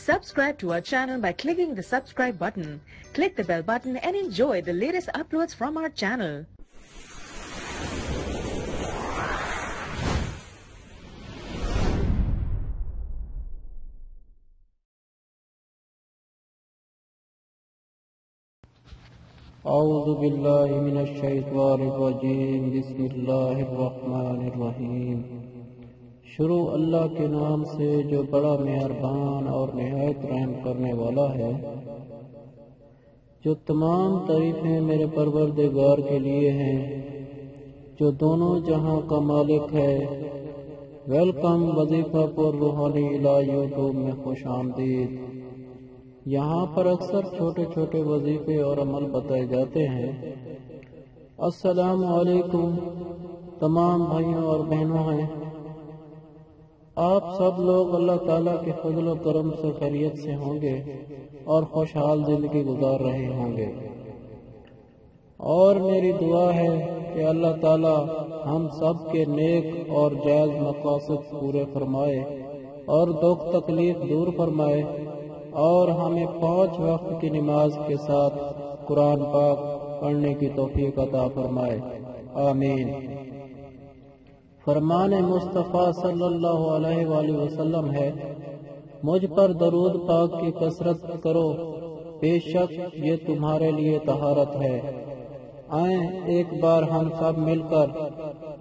Subscribe to our channel by clicking the subscribe button. Click the bell button and enjoy the latest uploads from our channel. اعوذ باللہ من الشیطان الرجیم بسم اللہ الرحمن الرحیم شروع اللہ کے نام سے جو بڑا مہربان اور نہایت رحم کرنے والا ہے۔ جو تمام تعریفیں میرے پروردگار کے لیے ہیں جو دونوں جہاں کا مالک ہے۔ ویلکم وظیفہ پر روحانی یوٹیوب میں خوش آمدید۔ یہاں پر اکثر چھوٹے چھوٹے وظیفے اور عمل بتائے جاتے ہیں۔ السلام علیکم تمام بھائیوں اور بہنوں ہیں۔ آپ سب لوگ اللہ تعالیٰ کے فضل و کرم سے خیریت سے ہوں گے اور خوشحال زندگی گزار رہے ہوں گے، اور میری دعا ہے کہ اللہ تعالیٰ ہم سب کے نیک اور جائز مقاصد پورے فرمائے اور دکھ تکلیف دور فرمائے، اور ہمیں 5 وقت کی نماز کے ساتھ قرآن پاک پڑھنے کی توفیق عطا فرمائے، آمین۔ فرمان مصطفیٰ صلی اللہ علیہ وآلہ وسلم ہے، مجھ پر درود پاک کی کثرت کرو، بے شک یہ تمہارے لیے طہارت ہے۔ آئیں ایک بار ہم سب مل کر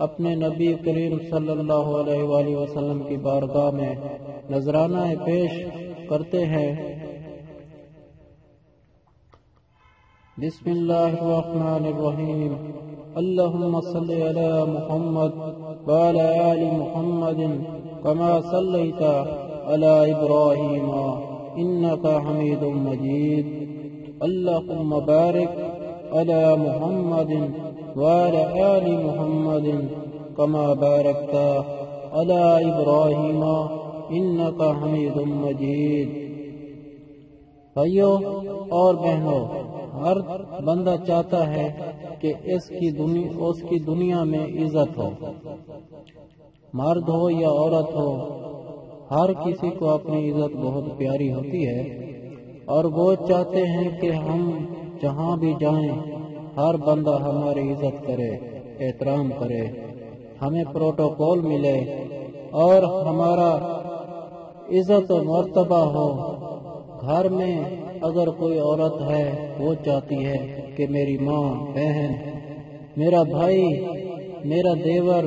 اپنے نبی کریم صلی اللہ علیہ وآلہ وسلم کی بارگاہ میں نذرانہ پیش کرتے ہیں۔ بسم اللہ الرحمن الرحیم۔ اللہم صلی علی محمد وعلی آل محمد کما صلیت علی ابراہیم انکا حمید مجید۔ اللہم بارک علی محمد وعلی آل محمد کما بارکت علی ابراہیم انکا حمید مجید۔ بھائیوں اور بہنوں، ہر بندہ چاہتا ہے کہ اس کی دنیا میں عزت ہو، مرد ہو یا عورت ہو، ہر کسی کو اپنی عزت بہت پیاری ہوتی ہے، اور وہ چاہتے ہیں کہ ہم جہاں بھی جائیں ہر بندہ ہماری عزت کرے، احترام کرے، ہمیں پروٹوکول ملے اور ہمارا عزت و مرتبہ ہو۔ گھر میں اگر کوئی عورت ہے وہ چاہتی ہے کہ میری ماں، بہن، میرا بھائی، میرا دیور،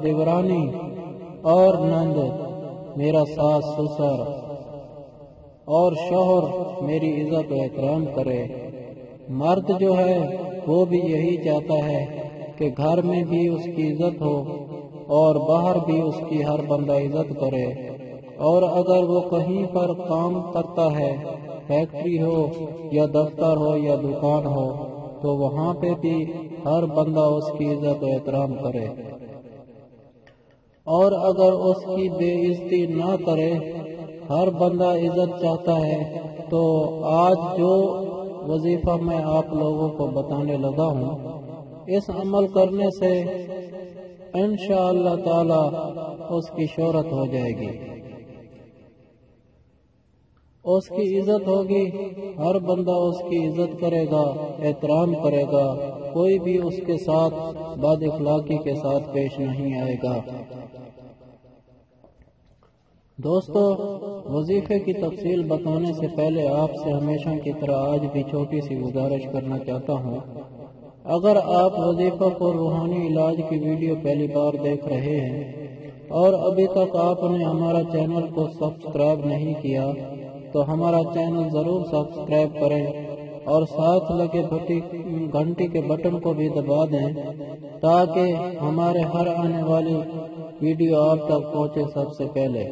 دیورانی اور نند، میرا ساس سسر اور شوہر میری عزت و احترام کرے۔ مرد جو ہے وہ بھی یہی چاہتا ہے کہ گھر میں بھی اس کی عزت ہو اور باہر بھی اس کی ہر بندہ عزت کرے، اور اگر وہ کہیں پر کام کرتا ہے، فیکٹری ہو یا دفتر ہو یا دکان ہو، تو وہاں پہ بھی ہر بندہ اس کی عزت و احترام کرے، اور اگر اس کی بے عزتی نہ کرے، ہر بندہ عزت چاہتا ہے۔ تو آج جو وظیفہ میں آپ لوگوں کو بتانے لگا ہوں، اس عمل کرنے سے انشاءاللہ تعالی اس کی شہرت ہو جائے گی، اس کی عزت ہوگی، ہر بندہ اس کی عزت کرے گا، احترام کرے گا، کوئی بھی اس کے ساتھ بد اخلاقی کے ساتھ پیش نہیں آئے گا۔ دوستو، وظیفے کی تفصیل بتانے سے پہلے آپ سے ہمیشہ کی طرح آج بھی چھوٹی سی گزارش کرنا چاہتا ہوں۔ اگر آپ وظیفہ پر روحانی علاج کی ویڈیو پہلی بار دیکھ رہے ہیں اور ابھی تک آپ نے ہمارا چینل کو سبسکرائب نہیں کیا تو ہمارا چینل ضرور سبسکرائب کریں اور ساتھ لگے گھنٹی کے بٹن کو بھی دبا دیں تاکہ ہمارے ہر آنے والی ویڈیو آپ تک پہنچے سب سے پہلے۔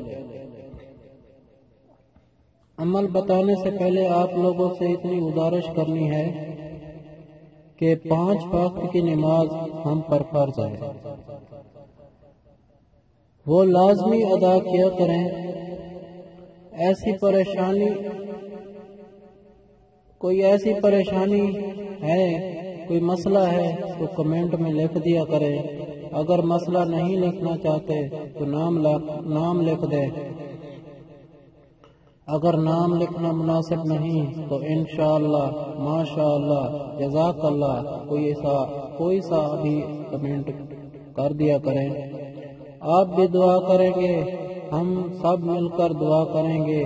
عمل بتانے سے پہلے آپ لوگوں سے اتنی گزارش کرنی ہے کہ 5 وقت کی نماز ہم پر فرض ہے، وہ لازمی ادا کیا کریں۔ کوئی ایسی پریشانی ہے، کوئی مسئلہ ہے تو کمنٹ میں لکھ دیا کریں۔ اگر مسئلہ نہیں لکھنا چاہتے تو نام لکھ دیں۔ اگر نام لکھنا مناسب نہیں تو انشاءاللہ ماشاءاللہ جزاک اللہ کوئی سا بھی کمنٹ کر دیا کریں۔ آپ بھی دعا کریں گے، ہم سب مل کر دعا کریں گے،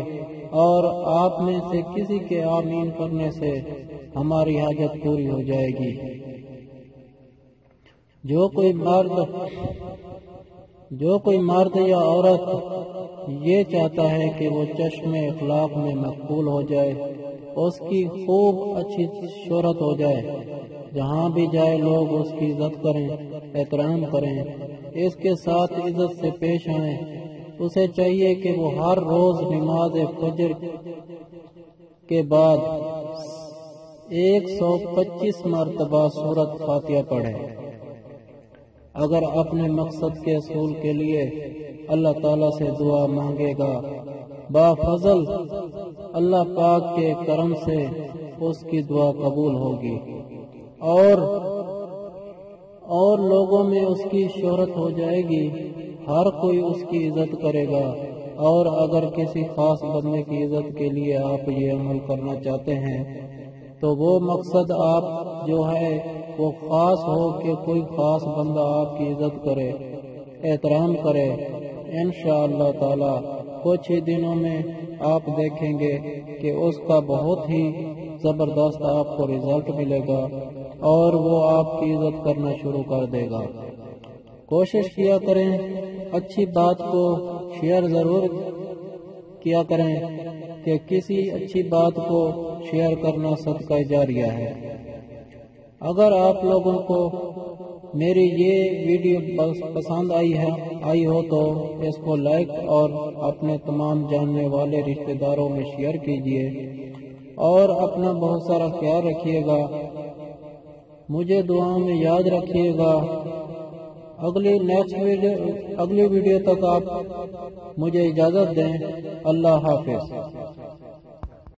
اور آپ میں سے کسی کے آمین کرنے سے ہماری حاجت پوری ہو جائے گی۔ جو کوئی مرد یا عورت یہ چاہتا ہے کہ وہ چشم اخلاق میں مقبول ہو جائے، اس کی خوب اچھی شہرت ہو جائے، جہاں بھی جائے لوگ اس کی عزت کریں، احترام کریں، اس کے ساتھ عزت سے پیش آئیں، اسے چاہیے کہ وہ ہر روز نماز فجر کے بعد 125 مرتبہ سورۃ فاتحہ پڑھے۔ اگر اپنے مقصد کے حصول کے لیے اللہ تعالیٰ سے دعا مانگے گا، بافضل اللہ پاک کے کرم سے اس کی دعا قبول ہوگی، اور لوگوں میں اس کی شہرت ہو جائے گی، ہر کوئی اس کی عزت کرے گا۔ اور اگر کسی خاص بندے کی عزت کے لیے آپ یہ عمل کرنا چاہتے ہیں تو وہ مقصد آپ جو ہے وہ خاص ہو کہ کوئی خاص بندہ آپ کی عزت کرے، احترام کرے۔ انشاءاللہ تعالی کچھ ہی دنوں میں آپ دیکھیں گے کہ اس کا بہت ہی زبردست آپ کو رزلٹ ملے گا، اور وہ آپ کی عزت کرنا شروع کر دے گا۔ کوشش کیا کریں، اچھی بات کو شیئر ضرور کیا کریں، کہ کسی اچھی بات کو شیئر کرنا صدقہ جاریہ ہے۔ اگر آپ لوگوں کو میری یہ ویڈیو پسند آئی ہو تو اس کو لائک اور اپنے تمام جاننے والے رشتہ داروں میں شیئر کیجیے، اور اپنا بہت سارا خیال رکھیے گا، مجھے دعاؤں میں یاد رکھیے گا۔ اگلی ویڈیو تک آپ مجھے اجازت دیں۔ اللہ حافظ۔